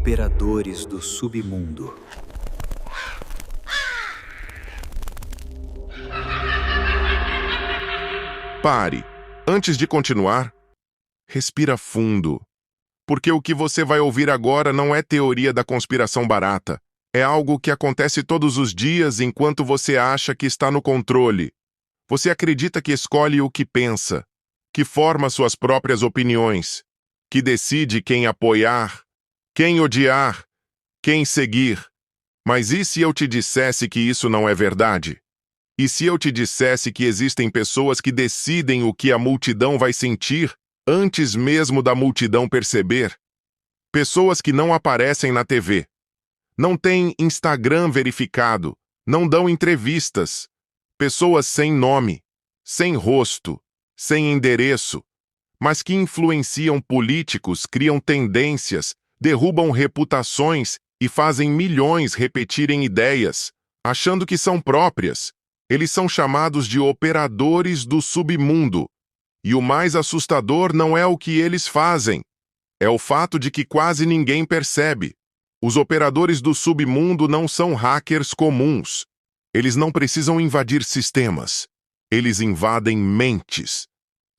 Operadores do submundo. Pare. Antes de continuar, respira fundo. Porque o que você vai ouvir agora não é teoria da conspiração barata. É algo que acontece todos os dias enquanto você acha que está no controle. Você acredita que escolhe o que pensa, que forma suas próprias opiniões, que decide quem apoiar, quem odiar, quem seguir. Mas e se eu te dissesse que isso não é verdade? E se eu te dissesse que existem pessoas que decidem o que a multidão vai sentir antes mesmo da multidão perceber? Pessoas que não aparecem na TV, não têm Instagram verificado, não dão entrevistas. Pessoas sem nome, sem rosto, sem endereço, mas que influenciam políticos, criam tendências, derrubam reputações e fazem milhões repetirem ideias, achando que são próprias. Eles são chamados de operadores do submundo. E o mais assustador não é o que eles fazem, é o fato de que quase ninguém percebe. Os operadores do submundo não são hackers comuns. Eles não precisam invadir sistemas. Eles invadem mentes.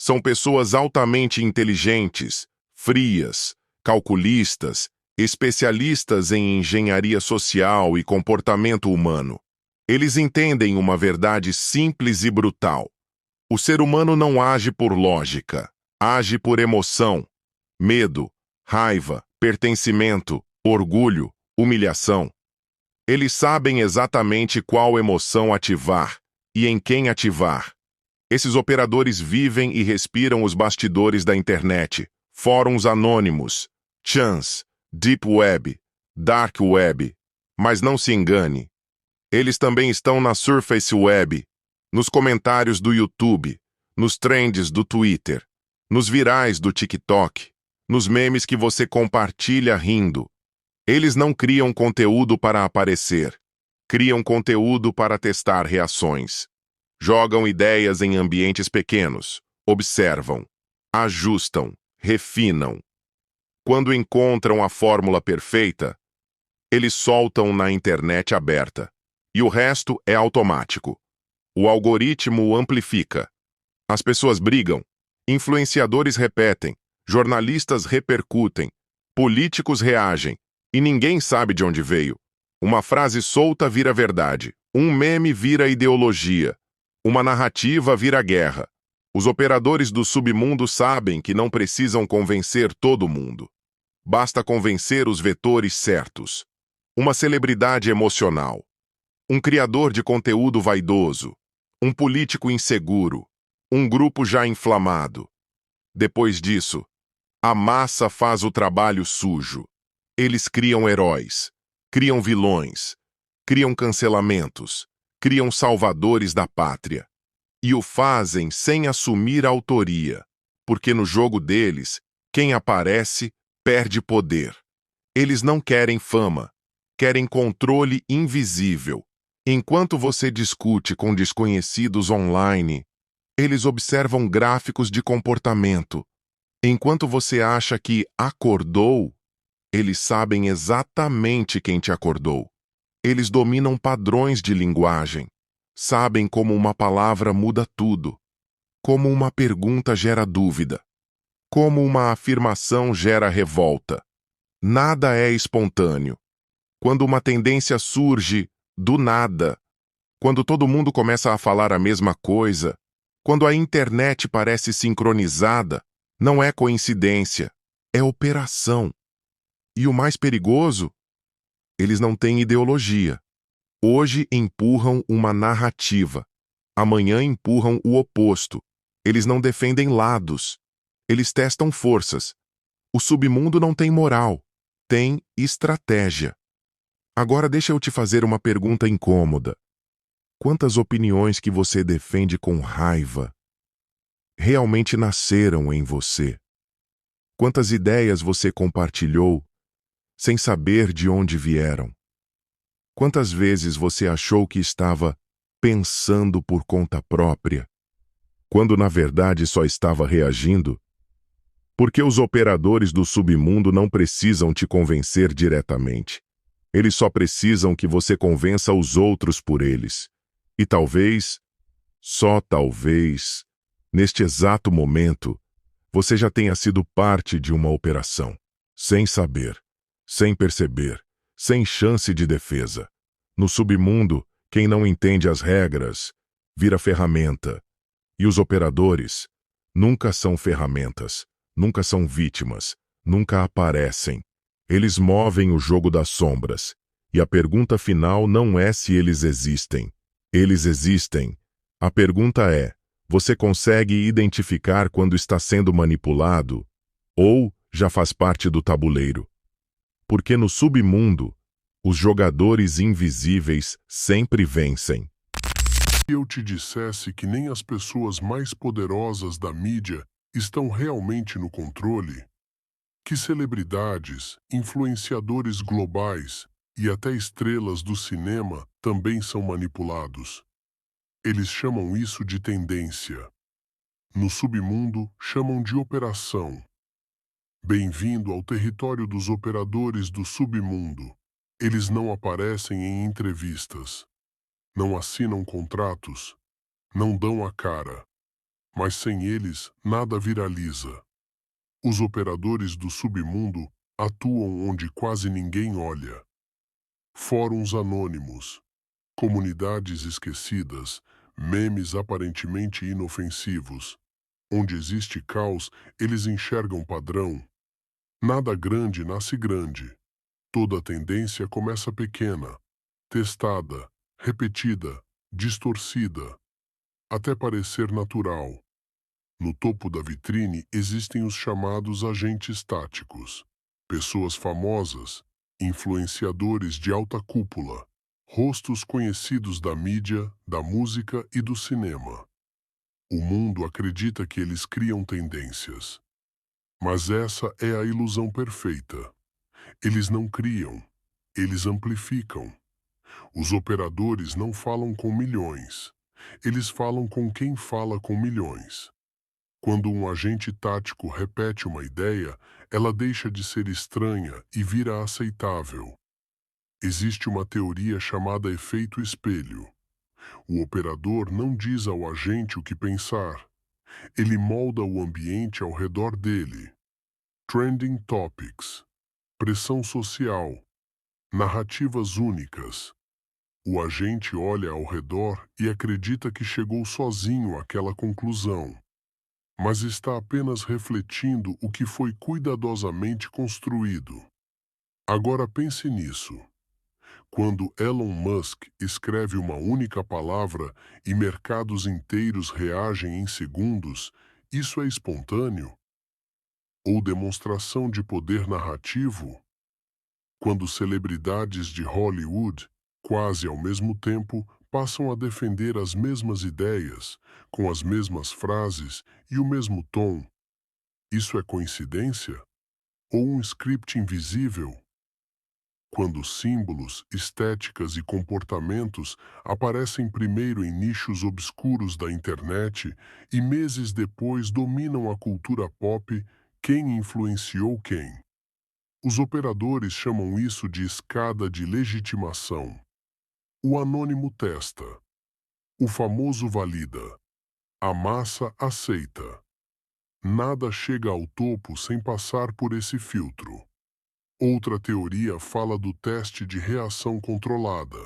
São pessoas altamente inteligentes, frias, calculistas, especialistas em engenharia social e comportamento humano. Eles entendem uma verdade simples e brutal. O ser humano não age por lógica, age por emoção, medo, raiva, pertencimento, orgulho, humilhação. Eles sabem exatamente qual emoção ativar e em quem ativar. Esses operadores vivem e respiram os bastidores da internet, fóruns anônimos, chans, deep web, dark web. Mas não se engane. Eles também estão na surface web, nos comentários do YouTube, nos trends do Twitter, nos virais do TikTok, nos memes que você compartilha rindo. Eles não criam conteúdo para aparecer, criam conteúdo para testar reações. Jogam ideias em ambientes pequenos, observam, ajustam, refinam. Quando encontram a fórmula perfeita, eles soltam na internet aberta. E o resto é automático. O algoritmo amplifica. As pessoas brigam, influenciadores repetem, jornalistas repercutem, políticos reagem, e ninguém sabe de onde veio. Uma frase solta vira verdade, um meme vira ideologia, uma narrativa vira guerra. Os operadores do submundo sabem que não precisam convencer todo mundo. Basta convencer os vetores certos. Uma celebridade emocional, um criador de conteúdo vaidoso, um político inseguro, um grupo já inflamado. Depois disso, a massa faz o trabalho sujo. Eles criam heróis, criam vilões, criam cancelamentos, criam salvadores da pátria. E o fazem sem assumir autoria, porque no jogo deles, quem aparece perde poder. Eles não querem fama, querem controle invisível. Enquanto você discute com desconhecidos online, eles observam gráficos de comportamento. Enquanto você acha que acordou, eles sabem exatamente quem te acordou. Eles dominam padrões de linguagem. Sabem como uma palavra muda tudo. Como uma pergunta gera dúvida. Como uma afirmação gera revolta. Nada é espontâneo. Quando uma tendência surge do nada, quando todo mundo começa a falar a mesma coisa, quando a internet parece sincronizada, não é coincidência, é operação. E o mais perigoso? Eles não têm ideologia. Hoje empurram uma narrativa. Amanhã empurram o oposto. Eles não defendem lados. Eles testam forças. O submundo não tem moral. Tem estratégia. Agora deixa eu te fazer uma pergunta incômoda. Quantas opiniões que você defende com raiva realmente nasceram em você? Quantas ideias você compartilhou sem saber de onde vieram? Quantas vezes você achou que estava pensando por conta própria, quando na verdade só estava reagindo? Porque os operadores do submundo não precisam te convencer diretamente. Eles só precisam que você convença os outros por eles. E talvez, só talvez, neste exato momento, você já tenha sido parte de uma operação, sem saber, sem perceber, sem chance de defesa. No submundo, quem não entende as regras vira ferramenta. E os operadores nunca são ferramentas, nunca são vítimas, nunca aparecem. Eles movem o jogo das sombras. E a pergunta final não é se eles existem. Eles existem. A pergunta é: você consegue identificar quando está sendo manipulado? Ou já faz parte do tabuleiro? Porque no submundo, os jogadores invisíveis sempre vencem. Se eu te dissesse que nem as pessoas mais poderosas da mídia estão realmente no controle, que celebridades, influenciadores globais e até estrelas do cinema também são manipulados. Eles chamam isso de tendência. No submundo, chamam de operação. Bem-vindo ao território dos operadores do submundo. Eles não aparecem em entrevistas, não assinam contratos, não dão a cara, mas sem eles nada viraliza. Os operadores do submundo atuam onde quase ninguém olha. Fóruns anônimos, comunidades esquecidas, memes aparentemente inofensivos. Onde existe caos, eles enxergam padrão. Nada grande nasce grande. Toda tendência começa pequena, testada, repetida, distorcida, até parecer natural. No topo da vitrine existem os chamados agentes táticos, pessoas famosas, influenciadores de alta cúpula, rostos conhecidos da mídia, da música e do cinema. O mundo acredita que eles criam tendências. Mas essa é a ilusão perfeita. Eles não criam, eles amplificam. Os operadores não falam com milhões. Eles falam com quem fala com milhões. Quando um agente tático repete uma ideia, ela deixa de ser estranha e vira aceitável. Existe uma teoria chamada efeito espelho. O operador não diz ao agente o que pensar. Ele molda o ambiente ao redor dele. Trending topics, pressão social, narrativas únicas. O agente olha ao redor e acredita que chegou sozinho àquela conclusão, mas está apenas refletindo o que foi cuidadosamente construído. Agora pense nisso. Quando Elon Musk escreve uma única palavra e mercados inteiros reagem em segundos, isso é espontâneo? Ou demonstração de poder narrativo? Quando celebridades de Hollywood, quase ao mesmo tempo, passam a defender as mesmas ideias, com as mesmas frases e o mesmo tom, isso é coincidência? Ou um script invisível? Quando símbolos, estéticas e comportamentos aparecem primeiro em nichos obscuros da internet e meses depois dominam a cultura pop, quem influenciou quem? Os operadores chamam isso de escada de legitimação. O anônimo testa. O famoso valida. A massa aceita. Nada chega ao topo sem passar por esse filtro. Outra teoria fala do teste de reação controlada.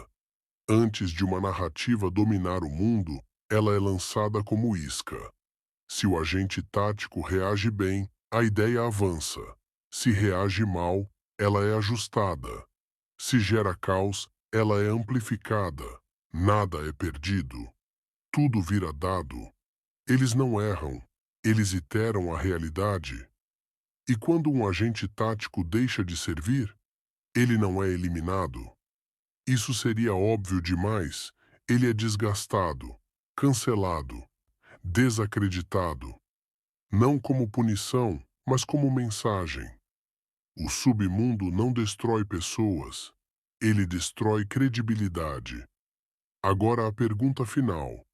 Antes de uma narrativa dominar o mundo, ela é lançada como isca. Se o agente tático reage bem, a ideia avança. Se reage mal, ela é ajustada. Se gera caos, ela é amplificada. Nada é perdido. Tudo vira dado. Eles não erram. Eles iteram a realidade. E quando um agente tático deixa de servir, ele não é eliminado. Isso seria óbvio demais. Ele é desgastado, cancelado, desacreditado. Não como punição, mas como mensagem. O submundo não destrói pessoas. Ele destrói credibilidade. Agora a pergunta final.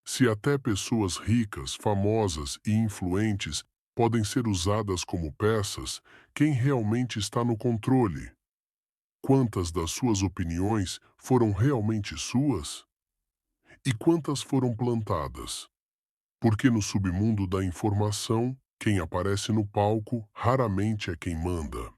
Se até pessoas ricas, famosas e influentes podem ser usadas como peças, quem realmente está no controle? Quantas das suas opiniões foram realmente suas? E quantas foram plantadas? Porque no submundo da informação, quem aparece no palco raramente é quem manda.